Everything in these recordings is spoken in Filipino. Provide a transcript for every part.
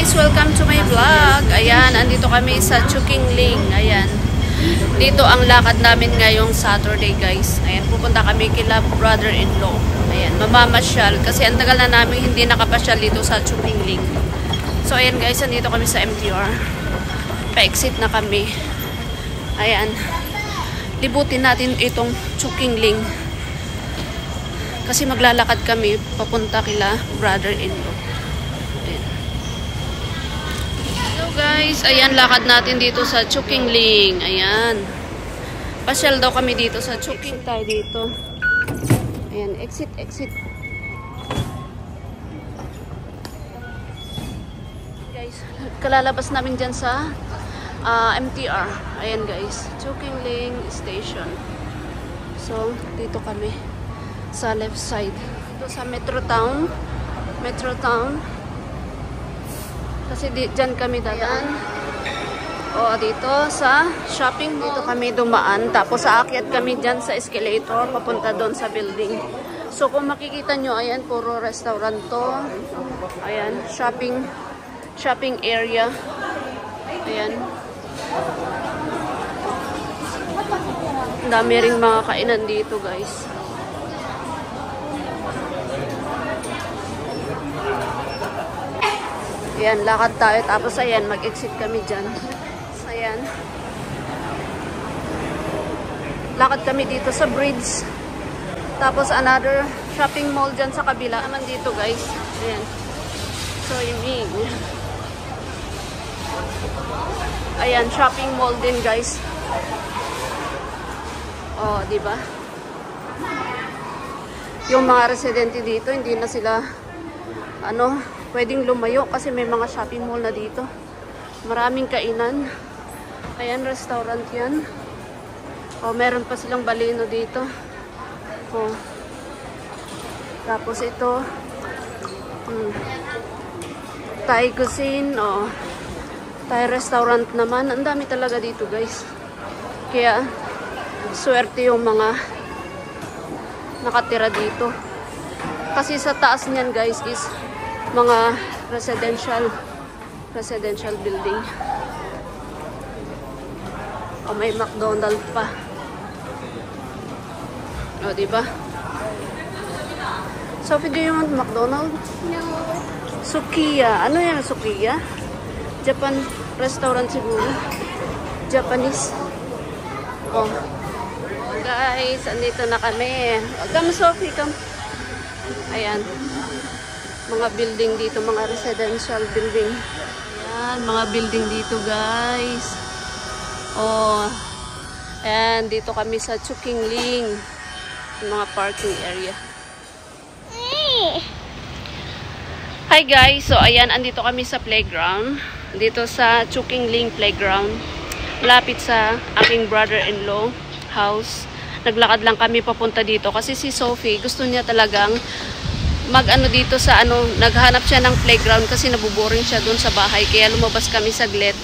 guys, welcome to my vlog. Ayan, andito kami sa Chukingling. Ayan. Dito ang lakad namin ngayong Saturday, guys. Ayan, pupunta kami kila brother-in-law. Ayan, mamamasyal kasi ang tagal na namin hindi nakapasyal dito sa Chukingling. So ayan guys, andito kami sa MTR. Pa-exit na kami. Ayan. Libutin natin itong Chukingling. Kasi maglalakad kami papunta kila brother-in-law. Guys, ayan, lakad natin dito sa Chukingling. Ayan. Pasyal daw kami dito sa Chukingling. Tayo dito. Ayan, exit. Guys, kalalabas namin dyan sa MTR. Ayan guys, Chukingling Station. So, dito kami sa left side. Dito sa Metro Town. Kasi dyan kami dadaan. O, dito sa shopping mall. Dito kami dumaan. Tapos aakyat kami dyan sa escalator. Papunta doon sa building. So, kung makikita nyo, ayan, puro restaurant to. Ayan, shopping area. Ayan. Ang dami ring mga kainan dito, guys. Ayan, lakad tayo. Tapos ayan, mag-exit kami dyan. Ayan. Lakad kami dito sa bridge. Tapos another shopping mall dyan sa kabila. Naman dito guys. Ayan. So, yuming. Ayan, shopping mall din guys. Oh, diba? Yung mga residente dito, hindi na sila pwedeng lumayo kasi may mga shopping mall na dito. Maraming kainan. Ayan, restaurant yan. O, meron pa silang baleno dito. O. Tapos ito. Thai cuisine. O. Thai restaurant naman. Ang dami talaga dito, guys. Kaya, swerte yung mga nakatira dito. Kasi sa taas niyan, guys, is mga residential building. O, may McDonald's pa. O, diba? Sophie, do you want McDonald's? No. Sukiya. Ano yan, Sukiya? Japan restaurant siguro. Japanese. O. Guys, andito na kami. Come, Sophie, come. Ayan. Mga building dito, mga residential building. Ayan, mga building dito, guys. Oh. Ayan, dito kami sa Chukingling. Mga parking area. Hi, guys. So, ayan, andito kami sa playground. Dito sa Chukingling playground. Malapit sa aking brother-in-law house. Naglakad lang kami papunta dito kasi si Sophie, gusto niya talagang dito sa naghanap siya ng playground kasi nabuboring siya doon sa bahay. Kaya lumabas kami saglit.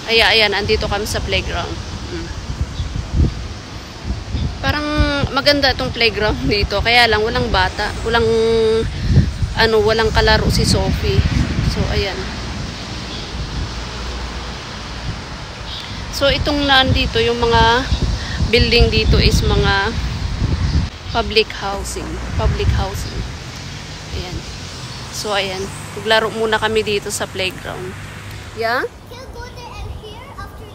Ayan, andito kami sa playground. Parang maganda itong playground dito. Kaya lang walang bata. Walang kalaro si Sophie. So, ayan. So, itong nandito, yung mga building dito is mga public housing. Ayan. So, ayan. Maglaro muna kami dito sa playground. Yeah? He'll go there and here after.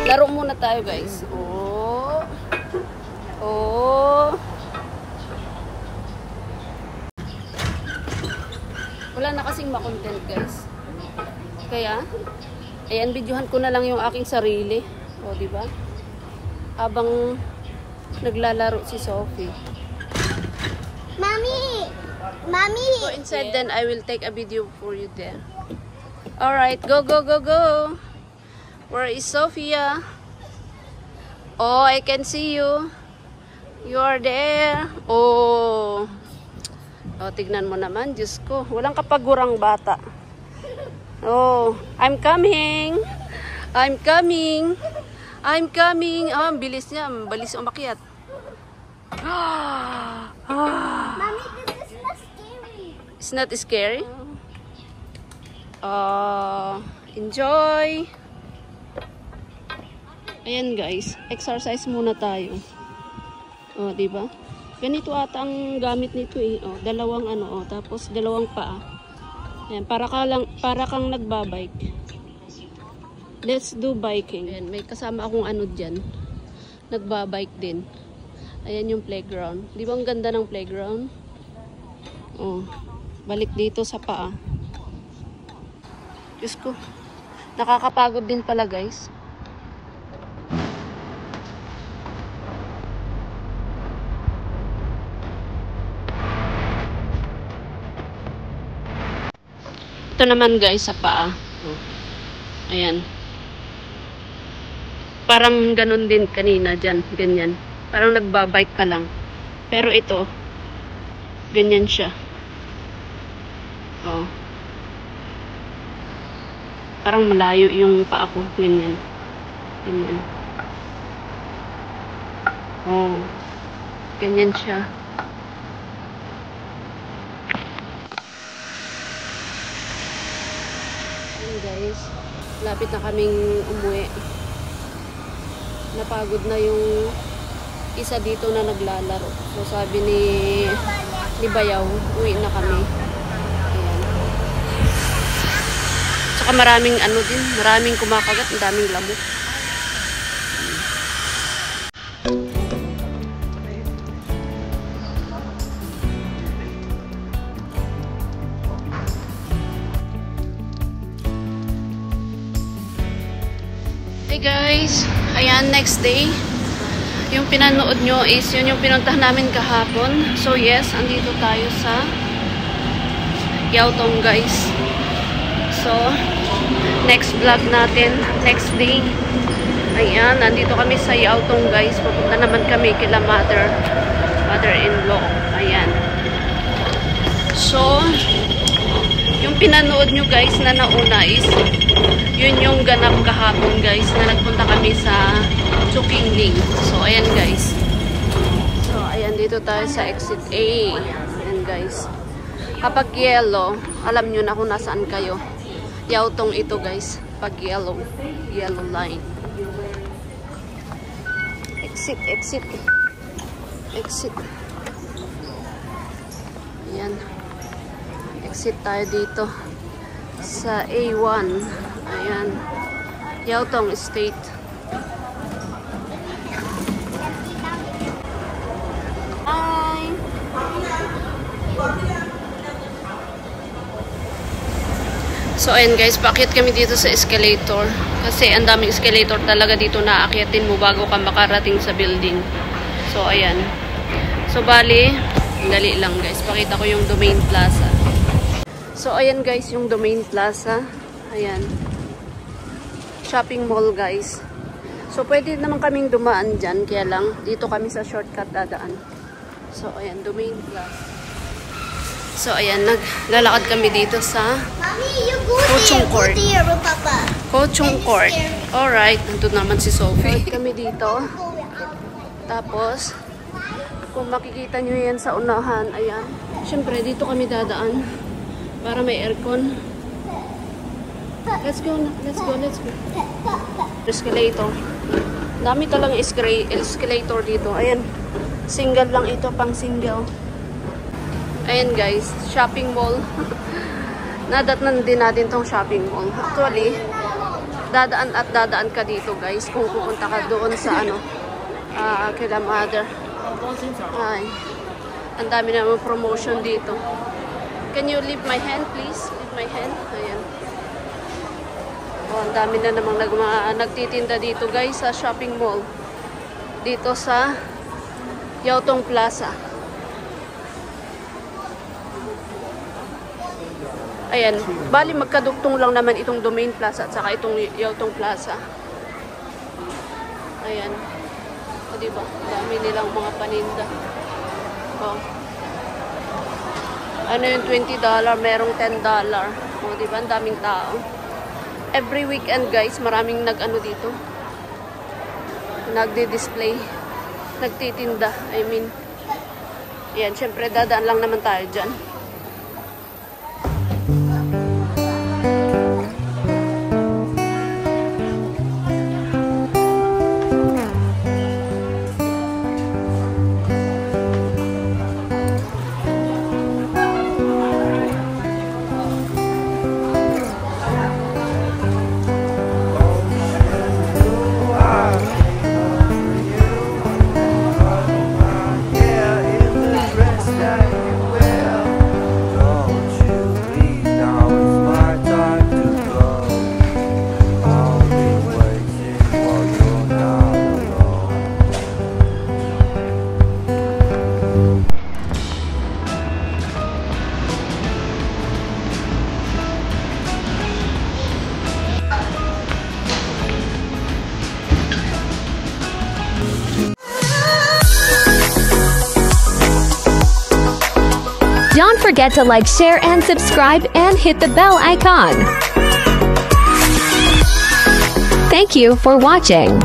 Laro muna tayo, guys. Oh. Wala na kasing makontent, guys. Kaya, ayan, videohan ko na lang yung aking sarili. O, diba? Habang naglalaro si Sophie. Mommy! Go inside, then I will take a video for you there. Alright, go. Where is Sophia? Oh, I can see you. You are there. Oh. Oh, tignan mo naman. Diyos ko. Walang kapagurang bata. Oh, I'm coming. I'm coming. I'm coming. Oh, ang bilis niya. Ang bilis umakyat. Mommy, this is not scary. It's not scary? Enjoy. Ayan guys, exercise muna tayo. Oh, di ba? Ganito ata ang gamit nito eh. Oh, dalawang ano, oh, tapos dalawang paa. Ayan, para kang nagbabike. Let's do biking. Ayan, may kasama akong ano diyan. Nagbabike din. Ayan yung playground. Di ba ang ganda ng playground? Oh, balik dito sa paa. Diyos ko. Nakakapagod din pala guys. Ito naman guys sa paa. Oh. Ayan. Parang ganun din kanina dyan. Ganyan. Parang nagbabike ka lang. Pero ito, ganyan siya. Oh. Parang malayo yung paa ko. Ganyan. Ganyan. Oh. Ganyan siya. Ayan guys. Lapit na kaming umuwi. Napagod na yung isa dito na naglalaro. So sabi ni Bayaw, uwi na kami. Ayan. Tsaka maraming ano din, maraming kumakagat, ang daming lamok. Hey guys, ayan, next day. Yung pinanood nyo is yun yung pinuntahan namin kahapon. So yes, andito tayo sa Yautong guys. So, next vlog natin, next day. Ayan, nandito kami sa Yautong guys. Pupunta naman kami kila mother-in-law. Ayan. So, yung pinanood nyo guys na nauna is yun yung ganap kahapon guys na nagpunta kami sa Chukeng Ling. So, ayan guys. So, ayan dito tayo sa exit A. Ayan guys. Kapag yellow, alam nyo na kung nasaan kayo. Yautong ito guys. Pag yellow line. Exit. Ayan. Exit tayo dito sa A1. Ayan. Yautong Estate. Hi! So, ayan guys, paakyat kami dito sa escalator. Kasi ang daming escalator talaga dito na aakyatin mo bago ka makarating sa building. So, ayan. So, bali, dali lang guys. Pakita ko yung Domain Plaza. So, ayan guys, yung Domain Plaza. Ayan. Shopping mall guys. So, pwede naman kaming dumaan dyan. Kaya lang, dito kami sa shortcut dadaan. So, ayan, Domain Plaza. So, ayan, naglalakad kami dito sa Mommy, you go Kochung there. Court. Go there, Papa. Kochung Court. Alright, nandun naman si Sophie. Kami dito. Go. Tapos, kung makikita nyo yan sa unahan, ayan. Siyempre, dito kami dadaan. Para may aircon. Let's go na. Let's go. Escalator. Dami talang escalator dito. Ayan. Single lang ito, pang single. Ayan guys, shopping mall. Nadatnan din natin tong shopping mall. Actually, dadaan ka dito guys kung pupunta ka doon sa ano, kila mother. Ay, ang dami naman promotion dito. Can you leave my hand please? Leave my hand. Ayan. Oh, ang dami na namang nagtitinda dito guys sa shopping mall. Dito sa Yautong Plaza. Ayan, bali magkadugtong lang naman itong Domain Plaza at saka itong Yautong Plaza. Ayan. diba? Dami nilang mga paninda. Oh. Ano yung $20? Merong $10. O, diba? Ang daming tao. Every weekend, guys, maraming nag-ano dito. Nagdi-display. Nagtitinda. I mean, yan, syempre, dadaan lang naman tayo dyan. Don't forget to like, share, and subscribe, and hit the bell icon. Thank you for watching.